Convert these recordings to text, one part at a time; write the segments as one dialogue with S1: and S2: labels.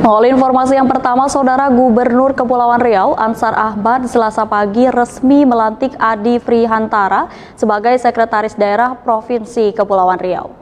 S1: Mengawali informasi yang pertama, Saudara Gubernur Kepulauan Riau Ansar Ahmad Selasa pagi resmi melantik Adi Prihantara sebagai Sekretaris Daerah Provinsi Kepulauan Riau.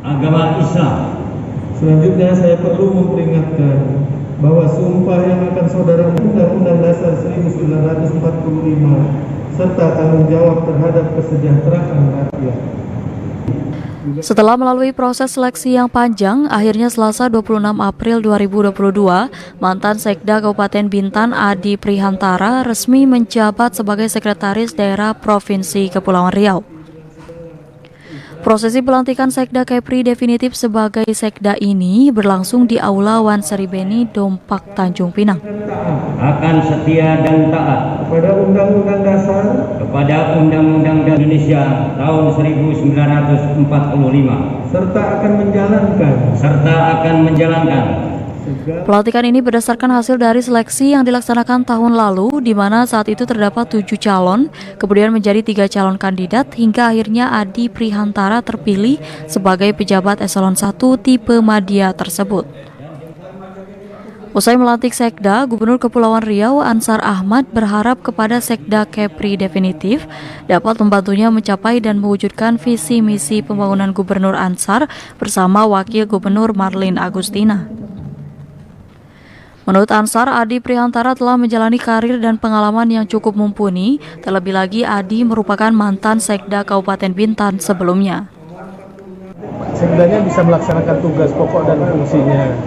S2: Agama Islam.
S3: Selanjutnya saya perlu memperingatkan bahwa sumpah yang akan saudara Undang-Undang Dasar 1945 serta tanggung jawab terhadap kesejahteraan rakyat.
S1: Setelah melalui proses seleksi yang panjang, akhirnya Selasa 26 April 2022, mantan Sekda Kabupaten Bintan Adi Prihantara resmi menjabat sebagai Sekretaris Daerah Provinsi Kepulauan Riau. Prosesi pelantikan Sekda Kepri definitif sebagai Sekda ini berlangsung di Aula Wan Seribeni, Dompak, Tanjung Pinang.
S2: Akan setia dan taat
S3: Kepada Undang-Undang Dasar
S2: Indonesia tahun 1945
S3: serta akan menjalankan
S1: Pelantikan ini berdasarkan hasil dari seleksi yang dilaksanakan tahun lalu, di mana saat itu terdapat 7 calon, kemudian menjadi 3 calon kandidat, hingga akhirnya Adi Prihantara terpilih sebagai pejabat eselon 1 tipe Madya tersebut. Usai melantik Sekda, Gubernur Kepulauan Riau Ansar Ahmad berharap kepada Sekda Kepri definitif dapat membantunya mencapai dan mewujudkan visi misi pembangunan Gubernur Ansar bersama Wakil Gubernur Marlin Agustina. Menurut Ansar, Adi Prihantara telah menjalani karir dan pengalaman yang cukup mumpuni, terlebih lagi Adi merupakan mantan Sekda Kabupaten Bintan sebelumnya.
S3: Sekdanya bisa melaksanakan tugas pokok dan fungsinya.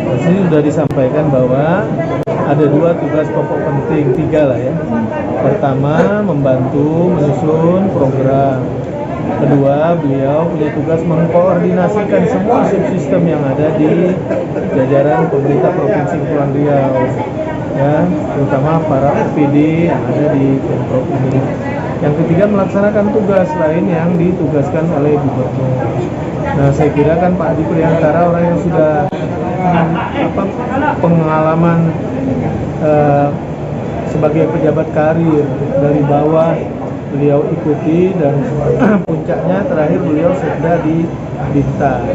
S3: Di sini sudah disampaikan bahwa ada 2 tugas pokok penting, 3 lah ya. Pertama, membantu menyusun program. Kedua, beliau punya tugas mengkoordinasikan semua subsistem yang ada di jajaran pemerintah Provinsi Kepulauan Riau, ya, terutama para OPD yang ada di Pemprov ini. Yang ketiga, melaksanakan tugas lain yang ditugaskan oleh Gubernur. Nah, saya kira kan Pak Adi Prihantara orang yang sudah pengalaman sebagai pejabat karir dari bawah. Beliau ikuti dan puncaknya terakhir beliau Sekda di Bintan.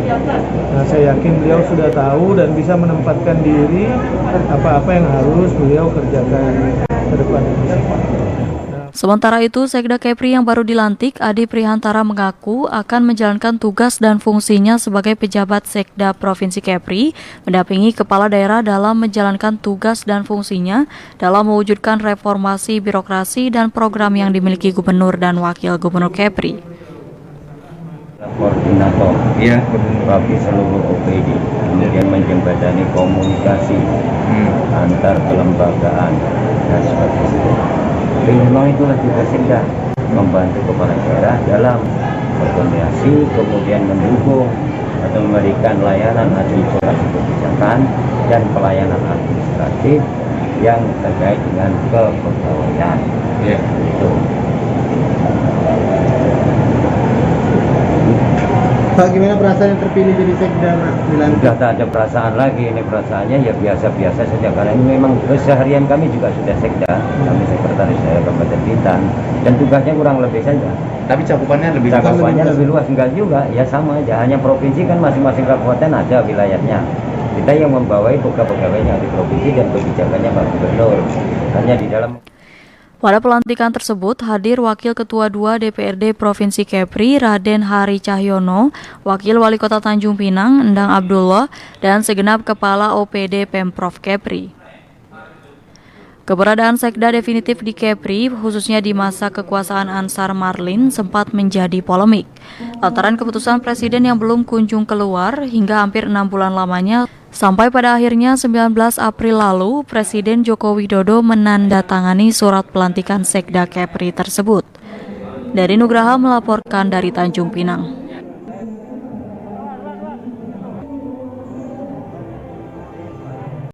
S3: Nah, saya yakin beliau sudah tahu dan bisa menempatkan diri apa-apa yang harus beliau kerjakan ke depan ini.
S1: Sementara itu, Sekda Kepri yang baru dilantik, Adi Prihantara mengaku akan menjalankan tugas dan fungsinya sebagai pejabat Sekda Provinsi Kepri, mendampingi kepala daerah dalam menjalankan tugas dan fungsinya dalam mewujudkan reformasi birokrasi dan program yang dimiliki Gubernur dan Wakil Gubernur Kepri.
S2: Koordinator, ya, bagi seluruh OPD, kemudian menjembatani komunikasi antar kelembagaan dan sebagainya. Memang itulah tugas Sekda, membantu kepala daerah dalam berkoordinasi, kemudian mendukung atau memberikan layanan administrasi kebijakan dan pelayanan administratif yang terkait dengan kepegawaian. Ya. Itu.
S3: Pak, gimana perasaan yang terpilih jadi Sekda, Pak?
S2: Sudah tak ada perasaan lagi, ini perasaannya ya biasa-biasa saja, karena ini memang keseharian kami juga sudah Sekda, kami Sekretaris Daerah Kabupaten Bintan, dan tugasnya kurang lebih saja.
S4: Tapi cakupannya lebih
S2: luas, enggak juga, ya sama aja, hanya provinsi kan masing-masing kabupaten ada wilayahnya. Kita yang membawai pegawai-pegawainya di provinsi dan kebijakannya Pak Gubernur, hanya di dalam.
S1: Pada pelantikan tersebut hadir Wakil Ketua 2 DPRD Provinsi Kepri Raden Hari Cahyono, Wakil Wali Kota Tanjung Pinang Endang Abdullah, dan segenap Kepala OPD Pemprov Kepri. Keberadaan Sekda definitif di Kepri, khususnya di masa kekuasaan Ansar Marlin, sempat menjadi polemik. Lantaran keputusan Presiden yang belum kunjung keluar hingga hampir 6 bulan lamanya, sampai pada akhirnya 19 April lalu, Presiden Joko Widodo menandatangani surat pelantikan Sekda Kepri tersebut. Dari Nugraha melaporkan dari Tanjung Pinang.